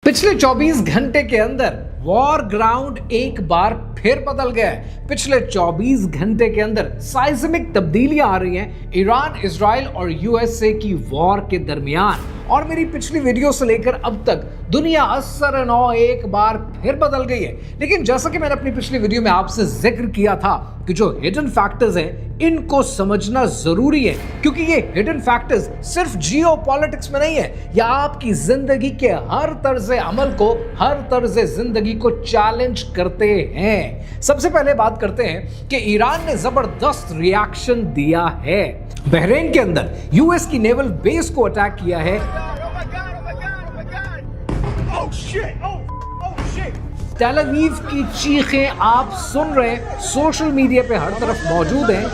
पिछले 24 घंटे के अंदर वॉर ग्राउंड एक बार फिर बदल गया है। पिछले 24 घंटे के अंदर साइज़मिक तब्दीलियां आ रही हैं ईरान, इजराइल और यूएसए की वॉर के दरमियान। और मेरी पिछली वीडियो से लेकर अब तक दुनिया असर नौ एक बार फिर बदल गई है। लेकिन जैसा कि मैंने अपनी पिछली वीडियो में आपसे जिक्र किया था कि जो हिडन फैक्टर्स हैं इनको समझना जरूरी है, क्योंकि ये हिडन फैक्टर्स सिर्फ जियोपॉलिटिक्स में नहीं है, या आपकी जिंदगी के हर तर्ज अमल को, हर तर्ज जिंदगी को चैलेंज करते हैं। सबसे पहले बात करते हैं कि ईरान ने जबरदस्त रिएक्शन दिया है। बहरीन के अंदर यूएस की नेवल बेस को अटैक किया है। टेल अवीव की चीखें आप सुन रहे हैं, सोशल मीडिया पे हर तरफ मौजूद हैं।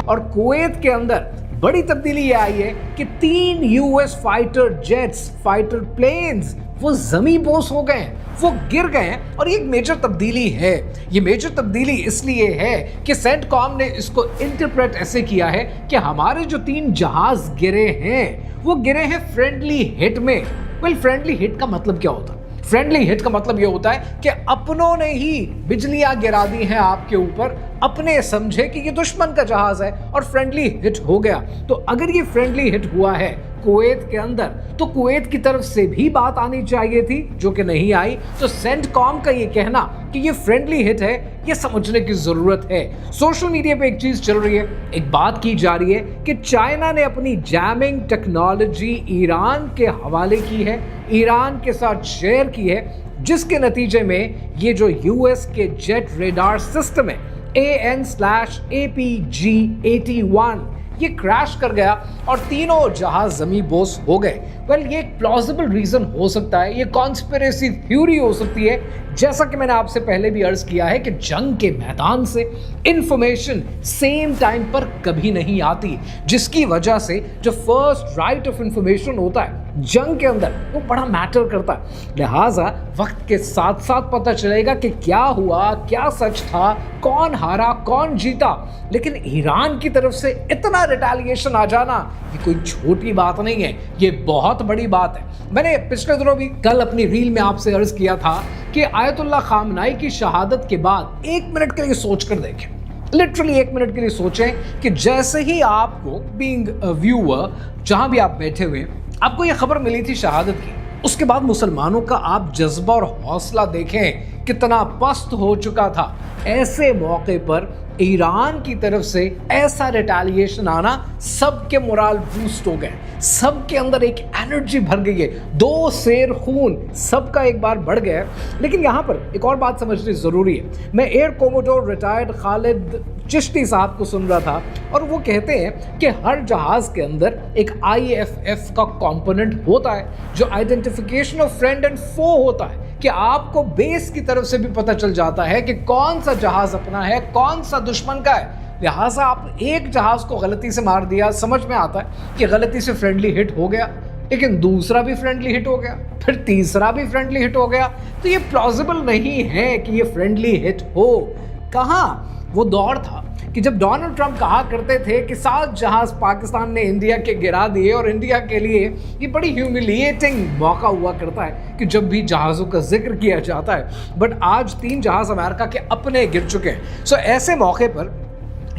और कुवैत के अंदर बड़ी तब्दीली ये आई है कि 3 US fighter jets, fighter planes वो जमी बोस हो गए हैं, वो गिर गए हैं। और ये एक मेजर तब्दीली है। ये मेजर तब्दीली इसलिए है कि सेंटकॉम ने इसको इंटरप्रेट ऐसे किया है कि हमारे जो 3 जहाज गिरे हैं वो गिरे हैं फ्रेंडली हिट में। वेल, फ्रेंडली हिट का मतलब क्या होता है? फ्रेंडली हिट का मतलब ये होता है कि अपनों ने ही बिजलियां गिरा दी हैं आपके ऊपर, अपने समझे कि ये दुश्मन का जहाज है और फ्रेंडली हिट हो गया। तो अगर ये फ्रेंडली हिट हुआ है कुवैत के अंदर, तो कुवैत की तरफ से भी बात आनी चाहिए थी, जो कि नहीं आई। तो सेंटकॉम का ये कहना कि ये फ्रेंडली हिट है, ये समझने की जरूरत है। सोशल मीडिया पे एक चीज चल रही है, एक बात की जा रही है कि चाइना ने अपनी जैमिंग टेक्नोलॉजी ईरान के हवाले की है, ईरान के साथ शेयर की है, जिसके नतीजे में ये जो यूएस के जेट रेडार सिस्टम है AN/APG-81 ये क्रैश कर गया और तीनों जहाज जमी बोस हो गए। वेल, ये एक प्लॉजिबल रीजन हो सकता है, ये कॉन्स्पिरेसी थ्योरी हो सकती है। जैसा कि मैंने आपसे पहले भी अर्ज किया है कि जंग के मैदान से इंफॉर्मेशन सेम टाइम पर कभी नहीं आती, जिसकी वजह से जो फर्स्ट राइट ऑफ इंफॉर्मेशन होता है जंग के अंदर वो बड़ा मैटर करता है। लिहाजा वक्त के साथ साथ पता चलेगा कि क्या हुआ, क्या सच था, कौन हारा, कौन जीता। लेकिन ईरान की तरफ से इतना रिटेलिएशन आ जाना ये कोई छोटी बात नहीं है, ये बहुत बड़ी बात है। मैंने पिछले दिनों भी कल अपनी रील में आपसे अर्ज किया था कि आयतुल्लाह खामनाई की शहादत के बाद 1 मिनट के लिए सोच कर देखें, लिटरली 1 मिनट के लिए सोचें कि जैसे ही आपको बीइंग अ व्यूअर जहां भी आप बैठे हुए आपको ये खबर मिली थी शहादत की, उसके बाद मुसलमानों का आप जज्बा और हौसला देखें कितना पस्त हो चुका था। ऐसे मौके पर ईरान की तरफ से ऐसा रिटेलिएशन आना, सबके मोराल बूस्ट हो गए, सबके अंदर एक एनर्जी भर गई है, 2 सेर खून सबका एक बार बढ़ गया। लेकिन यहाँ पर एक और बात समझनी ज़रूरी है। मैं air commodore retired Khalid Chishti साहब को सुन रहा था और वो कहते हैं कि हर जहाज़ के अंदर एक IFF का कंपोनेंट होता है जो आइडेंटिफिकेशन ऑफ फ्रेंड एंड फो होता है, कि आपको बेस की तरफ से भी पता चल जाता है कि कौन सा जहाज अपना है, कौन सा दुश्मन का है। लिहाजा आप एक जहाज को गलती से मार दिया, समझ में आता है कि गलती से फ्रेंडली हिट हो गया, लेकिन दूसरा भी फ्रेंडली हिट हो गया, फिर तीसरा भी फ्रेंडली हिट हो गया, तो ये प्लॉजिबल नहीं है कि ये फ्रेंडली हिट हो। कहाँ वो दौर था कि जब डोनाल्ड ट्रंप कहा करते थे कि 7 जहाज पाकिस्तान ने इंडिया के गिरा दिए, और इंडिया के लिए ये बड़ी ह्यूमिलिएटिंग मौका हुआ करता है कि जब भी जहाज़ों का जिक्र किया जाता है। बट आज 3 जहाज़ अमेरिका के अपने गिर चुके हैं। सो ऐसे मौके पर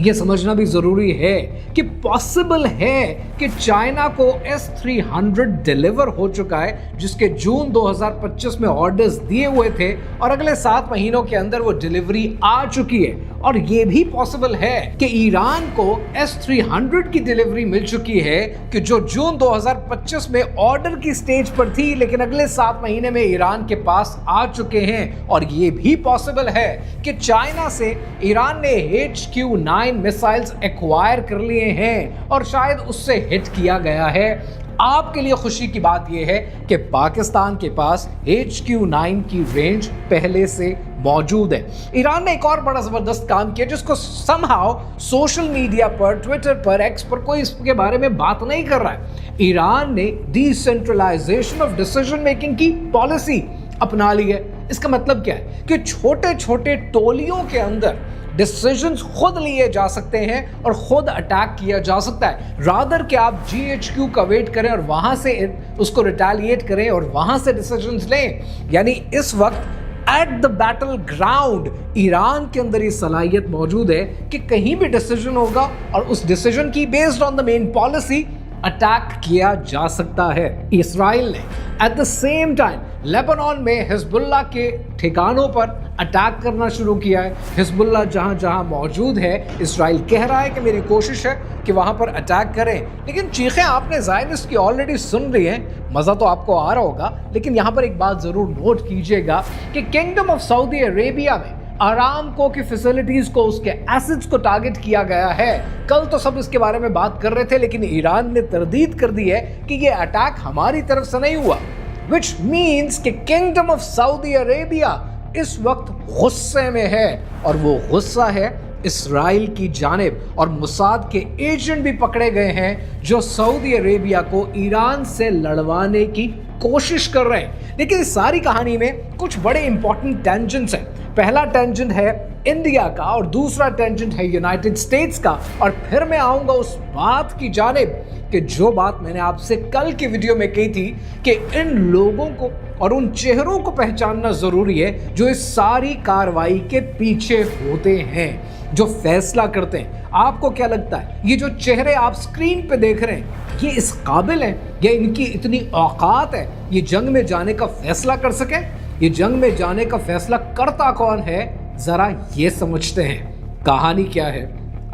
यह समझना भी ज़रूरी है कि पॉसिबल है कि चाइना को S-300 डिलीवर हो चुका है, जिसके जून 2025 में ऑर्डर्स दिए हुए थे और अगले 7 महीनों के अंदर वो डिलीवरी आ चुकी है। और ये भी पॉसिबल है कि ईरान को S-300 की डिलीवरी मिल चुकी है कि जो जून 2025 में ऑर्डर की स्टेज पर थी, लेकिन अगले 7 महीने में ईरान के पास आ चुके हैं। और ये भी पॉसिबल है कि चाइना से ईरान ने HQ-9 मिसाइल्स एक्वायर कर लिए हैं और शायद उससे हिट किया गया है। आपके लिए खुशी की बात यह है कि पाकिस्तान के पास HQ-9 की रेंज पहले से मौजूद है। ईरान ने एक और बड़ा जबरदस्त काम किया जिसको समहाउ सोशल मीडिया पर, ट्विटर पर, एक्स पर कोई इसके बारे में बात नहीं कर रहा है। ईरान ने डिसेंट्रलाइजेशन ऑफ डिसीजन मेकिंग की पॉलिसी अपना ली है। इसका मतलब क्या है कि छोटे छोटे टोलियों के अंदर डिसीजंस खुद लिए जा सकते हैं और खुद अटैक किया जा सकता है, रादर कि आप GHQ का वेट करें और वहां से उसको रिटेलिएट करें और वहां से डिसीजंस लें। यानी इस वक्त at the battle ground Iran के अंदर ये सलाहियत मौजूद है कि कहीं भी डिसीजन होगा और उस डिसीजन की based on the main policy attack किया जा सकता है। इस्राइल ने at the same time Lebanon में हिजबुल्लाह के ठिकानों पर अटैक करना शुरू किया है। हिजबुल्लाह जहां जहां मौजूद है, इस्राइल कह रहा है कि मेरी कोशिश है कि वहां पर अटैक करें, लेकिन चीखें आपने ज़ायनिस्ट की ऑलरेडी सुन ली हैं। मज़ा तो आपको आ रहा होगा, लेकिन यहाँ पर एक बात ज़रूर नोट कीजिएगा कि किंगडम ऑफ सऊदी अरेबिया में अरामको की फैसिलिटीज को, उसके एसिड्स को टारगेट किया गया है। कल तो सब इसके बारे में बात कर रहे थे, लेकिन ईरान ने तरदीद कर दी है कि ये अटैक हमारी तरफ से नहीं हुआ, विच मीन्स कि किंगडम ऑफ सऊदी अरेबिया इस वक्त गुस्से में है और वो गुस्सा है इस्राइल की जानिब। और मुसाद के एजेंट भी पकड़े गए हैं जो सऊदी अरेबिया को ईरान से लड़वाने की कोशिश कर रहे हैं। लेकिन इस सारी कहानी में कुछ बड़े इंपॉर्टेंट टेंजेंट्स हैं। पहला टेंजेंट है इंडिया का और दूसरा टेंजेंट है यूनाइटेड स्टेट्स का। और फिर मैं आऊंगा उस बात की जानिब कि जो बात मैंने आपसे कल की वीडियो में कही थी कि इन लोगों को और उन चेहरों को पहचानना जरूरी है जो इस सारी कार्रवाई के पीछे होते हैं, जो फैसला करते हैं। आपको क्या लगता है ये जो चेहरे आप स्क्रीन पे देख रहे हैं, ये इस काबिल हैं या इनकी इतनी औकात है ये जंग में जाने का फैसला कर सके? ये जंग में जाने का फैसला करता कौन है, जरा ये समझते हैं। कहानी क्या है,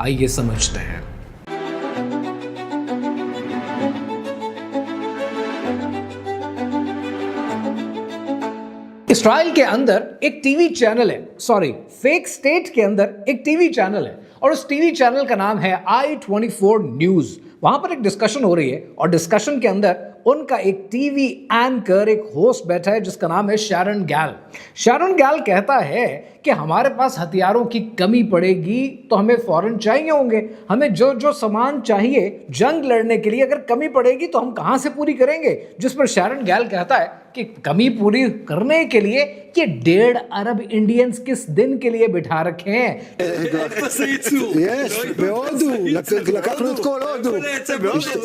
आइए समझते हैं। इस्राइल के अंदर एक टीवी चैनल है, सॉरी फेक स्टेट के अंदर एक टीवी चैनल है और उस टीवी चैनल का नाम है I24 न्यूज। वहां पर एक डिस्कशन हो रही है और डिस्कशन के अंदर उनका एक टीवी एंकर, एक होस्ट बैठा है जिसका नाम है शारन गैल। शारन गैल कहता है कि हमारे पास हथियारों की कमी पड़ेगी तो हमें फौरन चाहिए होंगे, हमें जो जो सामान चाहिए जंग लड़ने के लिए अगर कमी पड़ेगी तो हम कहां से पूरी करेंगे। जिस पर शारन गैल कहता है कि कमी पूरी करने के लिए ये 1.5 अरब इंडियंस किस दिन के लिए बिठा रखे हैं। לקחנו את כל הודו.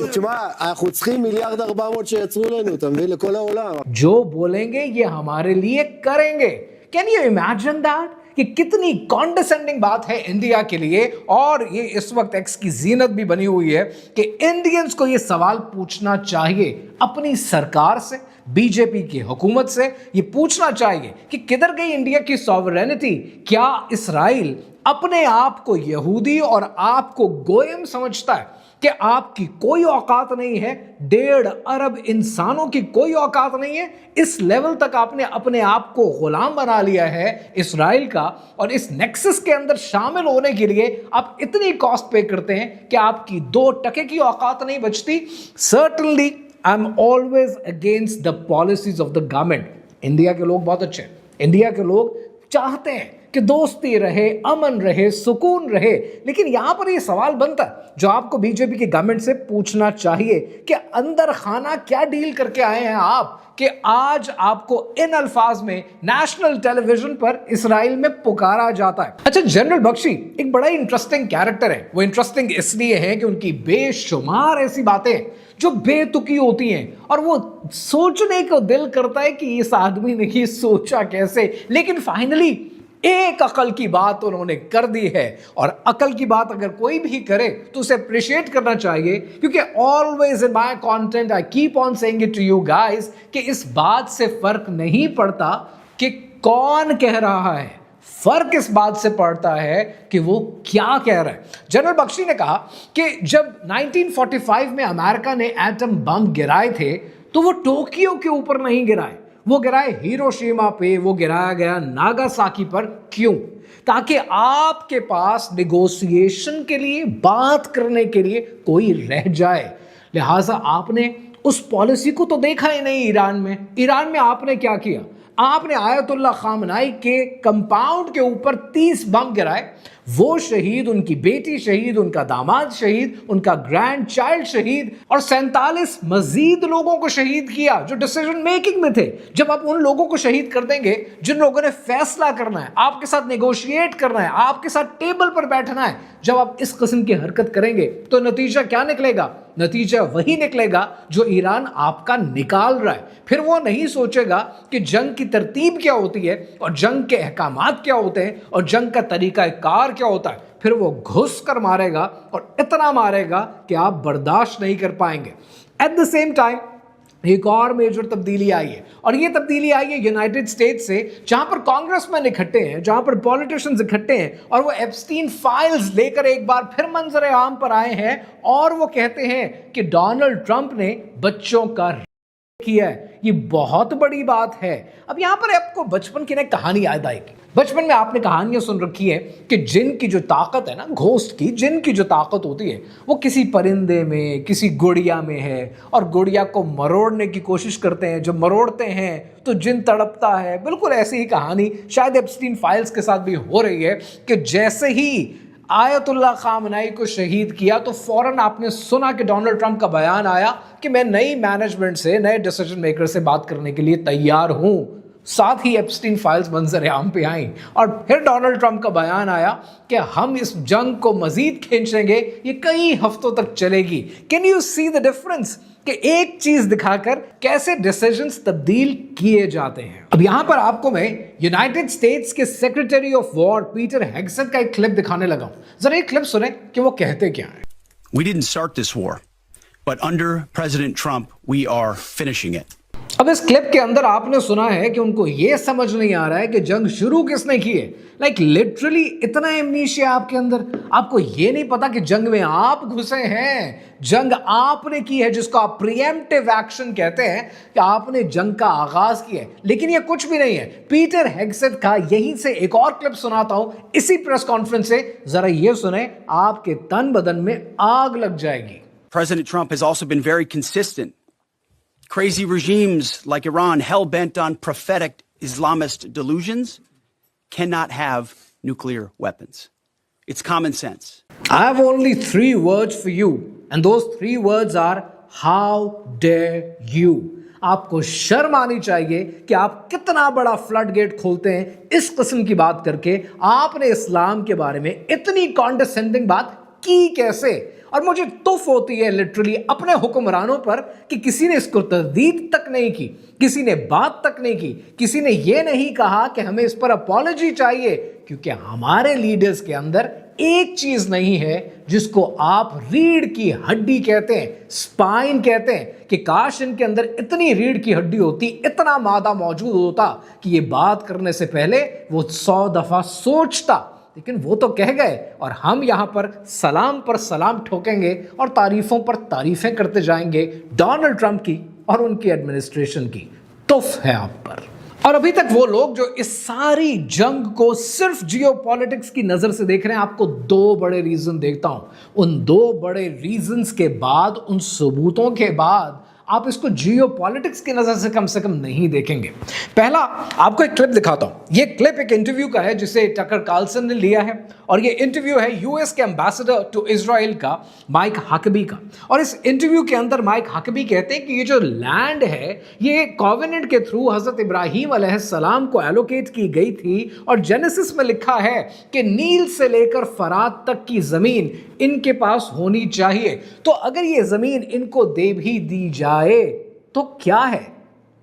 תשמע, אנחנו צריכים 1.4 שיצרו לנו, אתה מבין? לכל העולם. जो बोलेंगे ये हमारे लिए करेंगे। कैन यू इमेजिन दैट कि कितनी कॉन्डेसेंडिंग बात है इंडिया के लिए। और ये इस वक्त एक्स की जीनत भी बनी हुई है कि इंडियंस को ये सवाल पूछना चाहिए अपनी सरकार से, बीजेपी की हुकूमत से ये पूछना चाहिए कि किधर गई इंडिया की सॉवरेनिटी। क्या इस्राइल अपने आप को यहूदी और आपको गोयम समझता है कि आपकी कोई औकात नहीं है, 1.5 अरब इंसानों की कोई औकात नहीं है। इस लेवल तक आपने अपने आप को गुलाम बना लिया है इस्राइल का और इस नेक्सस के अंदर शामिल होने के लिए आप इतनी कॉस्ट पे करते हैं कि आपकी 2 टके की औकात नहीं बचती। Certainly I am always against the policies of the government. India के लोग बहुत अच्छे हैं, इंडिया के लोग चाहते हैं कि दोस्ती रहे, अमन रहे, सुकून रहे, लेकिन यहां पर ये सवाल बनता है जो आपको बीजेपी की गवर्नमेंट से पूछना चाहिए कि अंदर खाना क्या डील करके आए हैं आप कि आज आपको इन अल्फाज में नेशनल टेलीविजन पर इस्राइल में पुकारा जाता है। अच्छा, जनरल बख्शी एक बड़ा इंटरेस्टिंग कैरेक्टर है। वो इंटरेस्टिंग इसलिए है कि उनकी बेशुमार ऐसी बातें जो बेतुकी होती हैं और वो सोचने को दिल करता है कि इस आदमी ने ये सोचा कैसे, लेकिन फाइनली एक अकल की बात उन्होंने कर दी है। और अकल की बात अगर कोई भी करे तो उसे अप्रिशिएट करना चाहिए, क्योंकि always in my content I keep on saying it to you guys कि इस बात से फर्क नहीं पड़ता कि कौन कह रहा है, फर्क इस बात से पड़ता है कि वो क्या कह रहा है। जनरल बख्शी ने कहा कि जब 1945 में अमेरिका ने एटम बम गिराए थे तो वो टोक्यो के ऊपर नहीं गिराए, वो गिराए हिरोशिमा पे, वो गिराया गया नागासाकी पर। क्यों? ताकि आपके पास निगोशिएशन के लिए, बात करने के लिए कोई रह जाए। लिहाजा आपने उस पॉलिसी को तो देखा ही नहीं। ईरान में आपने क्या किया? आपने आयतुल्ला खामनाई के कंपाउंड के ऊपर 30 बम गिराए, वो शहीद, उनकी बेटी शहीद, उनका दामाद शहीद, उनका ग्रैंड चाइल्ड शहीद और 47 मजीद लोगों को शहीद किया जो डिसीजन मेकिंग में थे। जब आप उन लोगों को शहीद कर देंगे जिन लोगों ने फैसला करना है, आपके साथ नेगोशिएट करना है, आपके साथ टेबल पर बैठना है, जब आप इस किस्म की हरकत करेंगे तो नतीजा क्या निकलेगा? नतीजा वही निकलेगा जो ईरान आपका निकाल रहा है। फिर वो नहीं सोचेगा कि जंग की तरतीब क्या होती है और जंग के अहकामात क्या होते हैं और जंग का तरीकाकार क्या होता है। फिर वो घुस कर मारेगा और इतना मारेगा कि आप बर्दाश्त नहीं कर पाएंगे। एट द सेम टाइम एक और मेजर तब्दीली आई है और ये तब्दीली आई है यूनाइटेड स्टेट्स से, जहां पर कांग्रेसमैन इकट्ठे हैं, जहां पर पॉलिटिशियंस इकट्ठे हैं और वो एप्स्टीन फाइल्स लेकर एक बार फिर मंजर आम पर आए हैं और वो कहते हैं कि डोनाल्ड ट्रंप ने बच्चों का किया है। ये बहुत बड़ी बात है। अब यहां पर आपको बचपन की ना कहानी याद आएगी। बचपन में आपने कहानियां सुन रखी है कि जिन की जो ताकत है ना, घोस्ट की जिन की जो ताकत होती है वो किसी परिंदे में, किसी गुड़िया में है और गुड़िया को मरोड़ने की कोशिश करते हैं। जब मरोड़ते हैं तो जिन तड़पता है। बिल्कुल ऐसी ही कहानी शायद एप्स्टीन फाइल्स के साथ भी हो रही है कि जैसे ही आयतुल्लाह खामनाई को शहीद किया तो फौरन आपने सुना कि डोनाल्ड ट्रंप का बयान आया कि मैं नई मैनेजमेंट से, नए डिसीजन मेकर से बात करने के लिए तैयार हूं। साथ ही एप्स्टीन फाइल्स मंजर आम पे आई और फिर डोनाल्ड ट्रंप का बयान आया कि हम इस जंग को मजीद खींचेंगे, ये कई हफ्तों तक चलेगी। Can you see the difference कि एक चीज दिखाकर कैसे डिसीजंस तब्दील किए जाते हैं। अब यहां पर आपको मैं यूनाइटेड स्टेट्स के सेक्रेटरी ऑफ वॉर पीटर हेग्सेथ का एक क्लिप दिखाने लगा हूं। जरा एक क्लिप सुने कि वो कहते क्या है। We didn't start this war, but under President Trump, we are finishing it. अब इस क्लिप के अंदर आपने सुना है कि उनको यह समझ नहीं आ रहा है कि जंग शुरू किसने की है। लाइक लिटरली इतना एमनीशिया आपके अंदर, आपको यह नहीं पता कि जंग में आप घुसे हैं, जंग आपने की है, जिसको आप प्रीएम्प्टिव एक्शन कहते हैं कि आपने जंग का आगाज किया है। लेकिन यह कुछ भी नहीं है। पीटर हेग्सेथ का यहीं से एक और क्लिप सुनाता हूं इसी प्रेस कॉन्फ्रेंस से, जरा यह सुने, आपके तन बदन में आग लग जाएगी। President Trump has also been very consistent. Crazy regimes like Iran, hell-bent on prophetic Islamist delusions, cannot have nuclear weapons. It's common sense. I have only 3 words for you, and those 3 words are how dare you. आपको शर्म आनी चाहिए कि आप कितना बड़ा flood gate खोलते हैं इस किस्म की बात करके। आपने इस्लाम के बारे में इतनी कॉन्डेसेंडिंग बात की कैसे? और मुझे तुफ होती है लिटरली अपने हुक्मरानों पर कि किसी ने इसको तरदीद तक नहीं की, किसी ने बात तक नहीं की, किसी ने यह नहीं कहा कि हमें इस पर अपॉलॉजी चाहिए, क्योंकि हमारे लीडर्स के अंदर एक चीज नहीं है जिसको आप रीढ़ की हड्डी कहते हैं, स्पाइन कहते हैं, कि काश इनके अंदर इतनी रीढ़ की हड्डी होती, इतना मादा मौजूद होता कि ये बात करने से पहले वो 100 दफा सोचता। लेकिन वो तो कह गए और हम यहां पर सलाम ठोकेंगे और तारीफों पर तारीफें करते जाएंगे डोनाल्ड ट्रंप की और उनकी एडमिनिस्ट्रेशन की। तुफ है आप पर। और अभी तक वो लोग जो इस सारी जंग को सिर्फ जियोपॉलिटिक्स की नजर से देख रहे हैं, आपको 2 बड़े रीजन देखता हूं। उन 2 बड़े रीजंस के बाद, उन सबूतों के बाद आप इसको जियोपॉलिटिक्स की नजर से कम नहीं देखेंगे। पहला आपको एक क्लिप दिखाता हूं। ये क्लिप एक इंटरव्यू का है जिसे टकर कार्लसन ने लिया है और ये इंटरव्यू है यूएस के एम्बेसडर टू इजराइल का माइक हकबी का। और इस इंटरव्यू के अंदर माइक हकबी कहते हैं कि ये जो लैंड है ये कॉवेनेंट के थ्रू हजरत इब्राहीम अलैहिस्सलाम को एलोकेट की गई थी और जेनेसिस में लिखा है कि नील से लेकर फरात तक की जमीन इनके पास होनी चाहिए। तो अगर ये जमीन इनको दे भी दी जाए तो क्या है?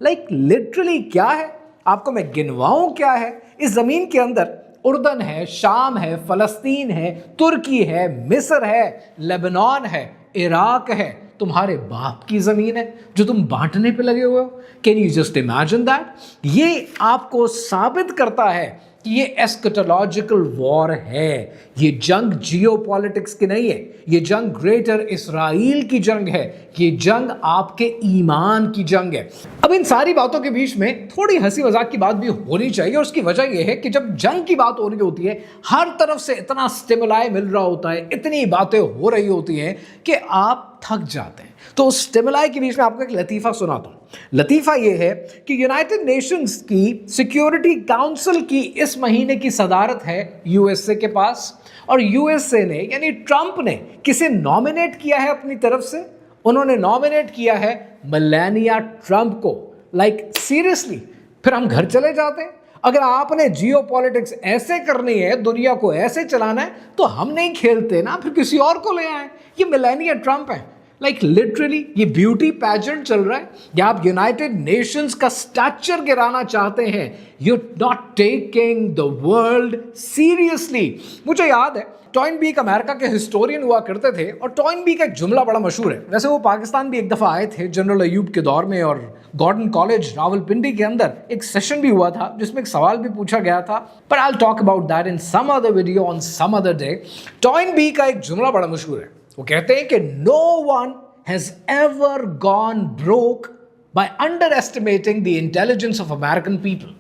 लाइक लिटरली क्या है? आपको मैं गिनवाऊं क्या है। इस जमीन के अंदर उर्दन है, शाम है, फलस्तीन है, तुर्की है, मिस्र है, लेबनान है, इराक है। तुम्हारे बाप की जमीन है जो तुम बांटने पे लगे हुए हो। Can you just imagine that? ये आपको साबित करता है कि ये एस्कटोलॉजिकल वॉर है। ये जंग जियोपॉलिटिक्स की नहीं है, ये जंग ग्रेटर इस्राइल की जंग है, ये जंग आपके ईमान की जंग है। अब इन सारी बातों के बीच में थोड़ी हंसी मजाक की बात भी होनी चाहिए और उसकी वजह यह है कि जब जंग की बात हो रही होती है, हर तरफ से इतना स्टिमुलाई मिल रहा होता है, इतनी बातें हो रही होती हैं कि आप थक जाते हैं। तो उस स्टिमुलाई के बीच में आपको एक लतीफ़ा सुनाता हूं। लतीफ़ा यह है कि यूनाइटेड नेशंस की सिक्योरिटी काउंसिल की इस महीने की सदारत है यूएसए के पास और यूएसए ने यानी ट्रंप ने किसे नॉमिनेट किया है अपनी तरफ से? उन्होंने नॉमिनेट किया है मेलानिया ट्रंप को। लाइक सीरियसली, फिर हम घर चले जाते हैं? अगर आपने जियोपॉलिटिक्स ऐसे करनी है, दुनिया को ऐसे चलाना है, तो हम नहीं खेलते ना, फिर किसी और को ले आए। ये मेलानिया ट्रंप है। लाइक लिटरली ये ब्यूटी पैजेंट चल रहा है, या आप यूनाइटेड नेशंस का स्टैचर गिराना चाहते हैं। You not taking the world seriously. मुझे याद है टॉइनबी अमेरिका के हिस्टोरियन हुआ करते थे, और टॉइनबी का एक जुमला बड़ा मशहूर है। वैसे वो पाकिस्तान भी एक दफ़ा आए थे जनरल अयूब के दौर में, और गॉर्डन कॉलेज रावलपिंडी के अंदर एक सेशन भी हुआ था जिसमें एक सवाल भी पूछा गया था। पर I will talk about that in some other video on some other day. Toynbee का एक जुमला बड़ा मशहूर है। वो कहते हैं कि no one has ever gone broke by underestimating the intelligence of American people.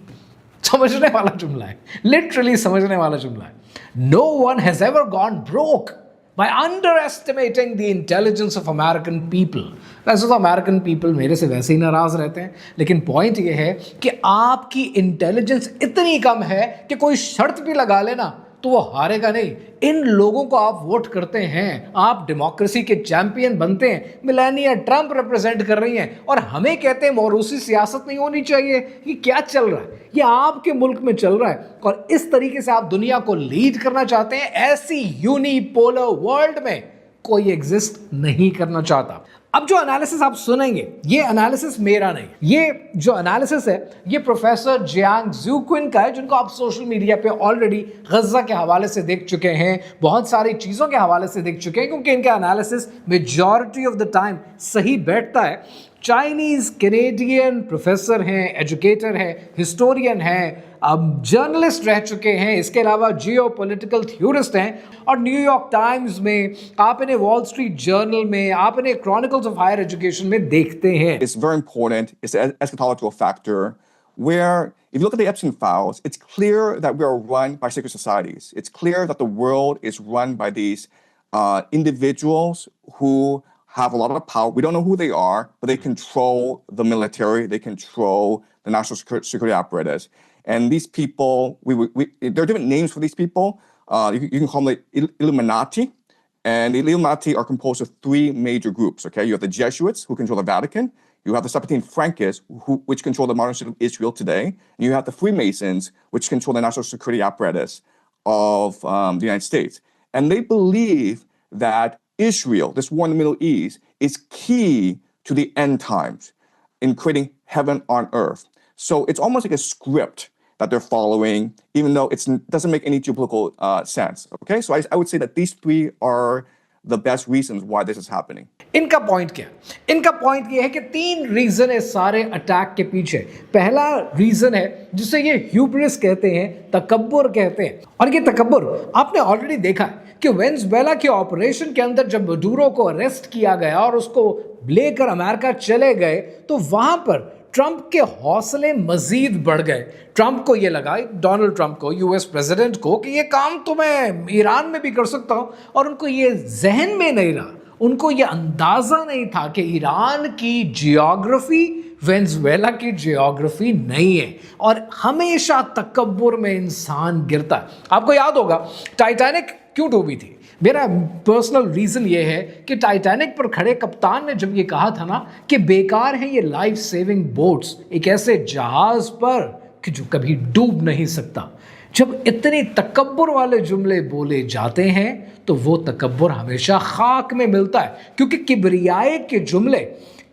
समझने वाला जुमला है, लिटरली समझने वाला जुमला है। No one has ever gone broke by underestimating the intelligence of American people। वैसे तो अमेरिकन पीपल मेरे से वैसे ही नाराज रहते हैं, लेकिन पॉइंट ये है कि आपकी इंटेलिजेंस इतनी कम है कि कोई शर्त भी लगा लेना तो वो हारेगा नहीं। इन लोगों को आप वोट करते हैं, आप डेमोक्रेसी के चैंपियन बनते हैं। मेलानिया ट्रंप रिप्रेजेंट कर रही हैं और हमें कहते हैं मौरूसी सियासत नहीं होनी चाहिए। ये क्या चल रहा है? ये आपके मुल्क में चल रहा है, और इस तरीके से आप दुनिया को लीड करना चाहते हैं। ऐसी यूनिपोलर वर्ल्ड में कोई एग्जिस्ट नहीं करना चाहता। अब जो एनालिसिस आप सुनेंगे, ये एनालिसिस मेरा नहीं, ये जो एनालिसिस है ये प्रोफेसर जियांग ज़्यूक्विन का है, जिनको आप सोशल मीडिया पे ऑलरेडी गज़ा के हवाले से देख चुके हैं, बहुत सारी चीज़ों के हवाले से देख चुके हैं, क्योंकि इनका analysis majority of the time सही बैठता है। चाइनीज़ कैनेडियन प्रोफेसर हैं, एजुकेटर हैं, हिस्टोरियन हैं, अब जर्नलिस्ट रह चुके हैं, इसके अलावा जियो पॉलिटिकल थ्योरिस्ट हैं, और न्यूयॉर्क टाइम्स में, आप इन्हें वॉल स्ट्रीट जर्नल में, आप इन्हें क्रॉनिकल्स ऑफ हायर एजुकेशन में देखते हैं। It's very important. It's an eschatological factor where, if you look at the Epstein files, it's clear that we are run by secret societies. It's clear that the world is run by these individuals who have a lot of power. We don't know who they are, but they control the military. They control the national security apparatus. And these people, there are different names for these people. You can call them the Illuminati. And the Illuminati are composed of three major groups, okay? You have the Jesuits, who control the Vatican. You have the Sephardim Frankists, which control the modern state of Israel today. And you have the Freemasons, which control the national security apparatus of the United States. And they believe that Israel, this war in the Middle East, is key to the end times in creating heaven on earth. So it's almost like a script that they're following, even though it doesn't make any geopolitical sense. Okay, so I would say that these three are the best reasons why this is happening. इनका point क्या है? इनका point ये है कि तीन reason है सारे अटैक के पीछे। पहला रीजन है जिसे ये ह्यूब्रिस कहते हैं, तकब्बुर कहते हैं। और ये तकब्बुर आपने ऑलरेडी देखा है कि वेनेजुएला के ऑपरेशन के अंदर जब मडूरो को अरेस्ट किया गया और उसको लेकर अमेरिका चले गए, तो वहां पर ट्रंप के हौसले मजीद बढ़ गए। ट्रंप को ये लगा, डोनाल्ड ट्रंप को, यूएस प्रेसिडेंट को, कि ये काम तो मैं ईरान में भी कर सकता हूं। और उनको ये जहन में नहीं रहा, उनको ये अंदाजा नहीं था कि ईरान की जियोग्राफी वेनेजुएला की जियोग्राफी नहीं है, और हमेशा तकब्बुर में इंसान गिरता है। आपको याद होगा टाइटैनिक क्यों डूबी थी? मेरा पर्सनल रीज़न ये है कि टाइटैनिक पर खड़े कप्तान ने जब ये कहा था ना कि बेकार है ये लाइफ सेविंग बोट्स एक ऐसे जहाज़ पर कि जो कभी डूब नहीं सकता, जब इतने तकब्बुर वाले जुमले बोले जाते हैं तो वो तकब्बुर हमेशा खाक में मिलता है, क्योंकि किबरियाए के जुमले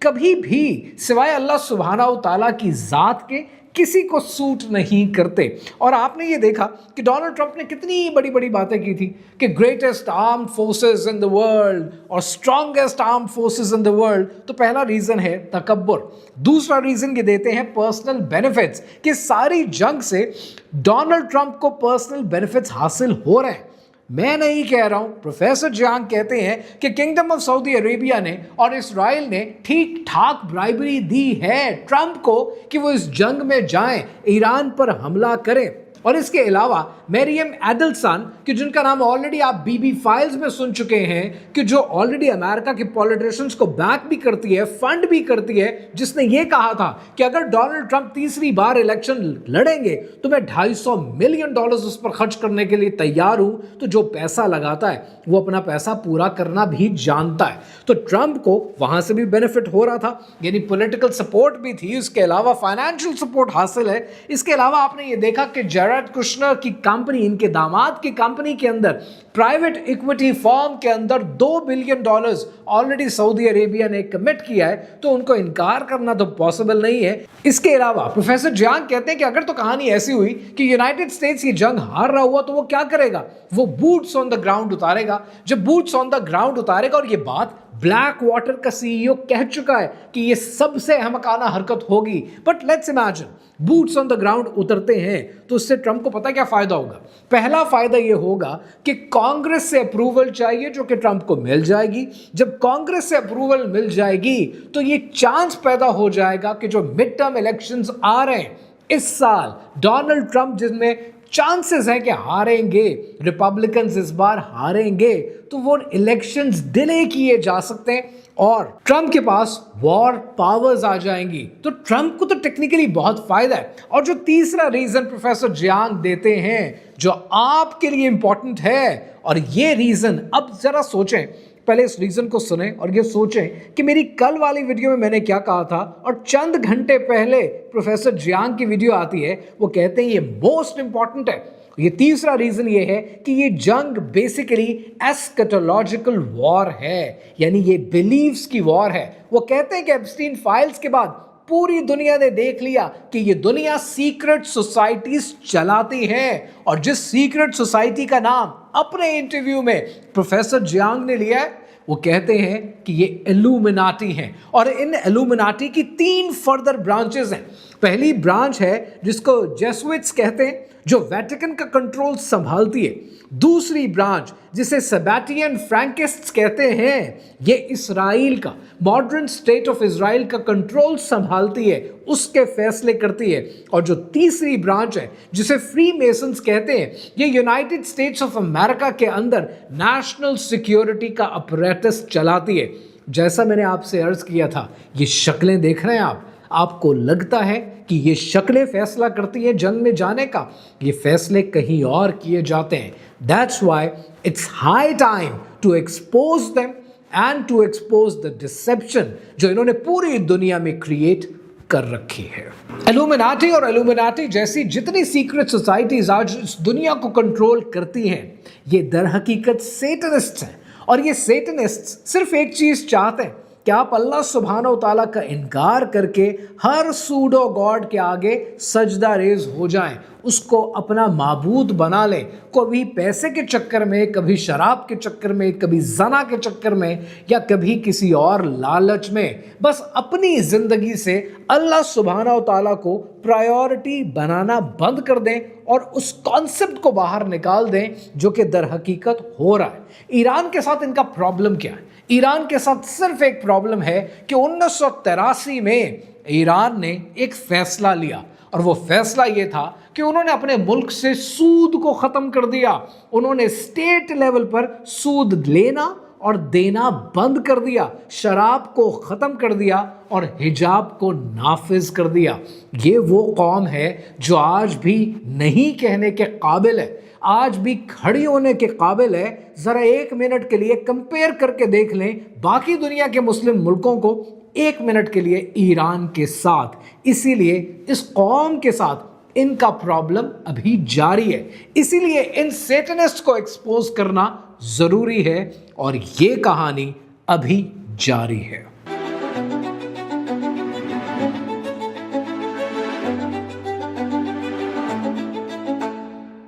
कभी भी सिवाय अल्लाह सुब्हानहू तआला की ज़ात के किसी को सूट नहीं करते। और आपने ये देखा कि डोनाल्ड ट्रंप ने कितनी बड़ी बड़ी बातें की थी कि greatest armed forces in the world और strongest armed forces in the world. तो पहला रीज़न है तकब्बुर। दूसरा रीज़न ये देते हैं पर्सनल बेनिफिट्स, कि सारी जंग से डोनाल्ड ट्रंप को पर्सनल बेनिफिट्स हासिल हो रहे हैं। मैं नहीं कह रहा हूं, प्रोफेसर जियांग कहते हैं कि किंगडम ऑफ सऊदी अरेबिया ने और इजराइल ने ठीक ठाक ब्राइबरी दी है ट्रंप को कि वो इस जंग में जाएं, ईरान पर हमला करें। और इसके अलावा मरियम एडल्सन कि जिनका नाम ऑलरेडी आप बीबी फाइल्स में सुन चुके हैं, कि जो ऑलरेडी अमेरिका के पॉलिटिशियंस को बैक भी करती है, फंड भी करती है, जिसने ये कहा था कि अगर डोनाल्ड ट्रंप तीसरी बार इलेक्शन लड़ेंगे तो मैं $250 मिलियन उस पर खर्च करने के लिए तैयार हूं। तो जो पैसा लगाता है वो अपना पैसा पूरा करना भी जानता है। तो ट्रंप को वहां से भी बेनिफिट हो रहा था, यानी पॉलिटिकल सपोर्ट भी थी, इसके अलावा फाइनेंशियल सपोर्ट हासिल है। इसके अलावा आपने ये देखा कि जेरेड कुशनर की कंपनी, इनके दामाद की कंपनी के अंदर, प्राइवेट इक्विटी फर्म के अंदर $2 बिलियन ऑलरेडी सऊदी अरेबिया ने कमिट किया है, तो उनको इनकार करना तो पॉसिबल नहीं है। इसके अलावा प्रोफेसर जियांग कहते हैं कि अगर तो कहानी ऐसी हुई कि यूनाइटेड स्टेट्स ये जंग हार रहा हुआ तो वो क्या करेगा, वो बूट्स ऑन द ग्राउंड उतारेगा। जब बूट्स ऑन द ग्राउंड उतारेगा, और ये बात ब्लैक वाटर का सीईओ कह चुका है कि ये सबसे अहमकाना हरकत होगी, but let's imagine boots on the ground उतरते हैं तो उससे ट्रंप को पता क्या फायदा होगा। पहला फायदा ये होगा कि कांग्रेस से अप्रूवल चाहिए, जो कि ट्रंप को मिल जाएगी। जब कांग्रेस से अप्रूवल मिल जाएगी तो ये चांस पैदा हो जाएगा कि जो मिड टर्म इलेक्शंस आ रहे हैं इस साल, डोनाल्ड ट्रंप जिसमें चांसेस है कि हारेंगे, रिपब्लिकन्स इस बार हारेंगे, तो वो इलेक्शंस डिले किए जा सकते हैं और ट्रंप के पास वॉर पावर्स आ जाएंगी। तो ट्रंप को तो टेक्निकली बहुत फायदा है। और जो तीसरा रीजन प्रोफेसर जियांग देते हैं जो आपके लिए इंपॉर्टेंट है, और ये रीजन अब जरा सोचें, पहले इस रीजन को सुने और ये सोचें कि मेरी कल वाली वीडियो में मैंने क्या कहा था और चंद घंटे पहले प्रोफेसर जियांग की वीडियो आती है, वो कहते हैं ये मोस्ट इंपॉर्टेंट है। ये तीसरा रीजन ये है कि ये जंग बेसिकली एस्केटोलॉजिकल वॉर है, यानी ये बिलीव्स की वॉर है। वो कहते हैं कि एप्स्टीन फाइल्स के बाद पूरी दुनिया ने देख लिया कि ये दुनिया सीक्रेट सोसाइटीज चलाती है, और जिस सीक्रेट सोसाइटी का नाम अपने इंटरव्यू में प्रोफेसर जियांग ने लिया है, वो कहते हैं कि ये इल्यूमिनाटी हैं। और इन इल्यूमिनाटी की 3 फर्दर ब्रांचेस हैं। पहली ब्रांच है जिसको जेसुइट्स कहते हैं, जो वेटिकन का कंट्रोल संभालती है। दूसरी ब्रांच जिसे सेबेस्टियन फ्रैंकिस्ट्स कहते हैं, ये इजराइल का, मॉडर्न स्टेट ऑफ इजराइल का कंट्रोल संभालती है, उसके फैसले करती है। और जो तीसरी ब्रांच है जिसे फ्री मेसन्स कहते हैं, ये यूनाइटेड स्टेट्स ऑफ अमेरिका के अंदर नेशनल सिक्योरिटी का अपरेटस चलाती है। जैसा मैंने आपसे अर्ज किया था, ये शक्लें देख रहे हैं आपको लगता है कि ये शक्लें फैसला करती है जंग में जाने का? ये फैसले कहीं और किए जाते हैं। That's why it's high time to expose them and to expose the deception जो इन्होंने पूरी दुनिया में क्रिएट कर रखी है। इल्यूमिनाटी और इल्यूमिनाटी जैसी जितनी सीक्रेट सोसाइटीज आज इस दुनिया को कंट्रोल करती हैं, ये दर हकीकत सेटनिस्ट हैं। और ये सेटनिस्ट सिर्फ एक चीज चाहते हैं कि आप अल्लाह सुब्हानहू तआला का इनकार करके हर सूडो गॉड के आगे सजदा रेज हो जाएं, उसको अपना माबूद बना लें। कभी पैसे के चक्कर में, कभी शराब के चक्कर में, कभी जना के चक्कर में, या कभी किसी और लालच में, बस अपनी ज़िंदगी से अल्लाह सुब्हानहू तआला को प्रायोरिटी बनाना बंद कर दें और उस कॉन्सेप्ट को बाहर निकाल दें जो कि दर हकीकत हो रहा है। ईरान के साथ इनका प्रॉब्लम क्या है? ईरान के साथ सिर्फ एक प्रॉब्लम है कि 1983 में ईरान ने एक फैसला लिया, और वो फैसला ये था कि उन्होंने अपने मुल्क से सूद को ख़त्म कर दिया। उन्होंने स्टेट लेवल पर सूद लेना और देना बंद कर दिया, शराब को ख़त्म कर दिया और हिजाब को नाफिज कर दिया। ये वो कौम है जो आज भी नहीं कहने के काबिल है, आज भी खड़ी होने के काबिल है। ज़रा 1 मिनट के लिए कंपेयर करके देख लें बाकी दुनिया के मुस्लिम मुल्कों को 1 मिनट के लिए ईरान के साथ। इसीलिए इस कौम के साथ इनका प्रॉब्लम अभी जारी है, इसीलिए इन सेटनिस्ट को एक्सपोज करना ज़रूरी है, और ये कहानी अभी जारी है।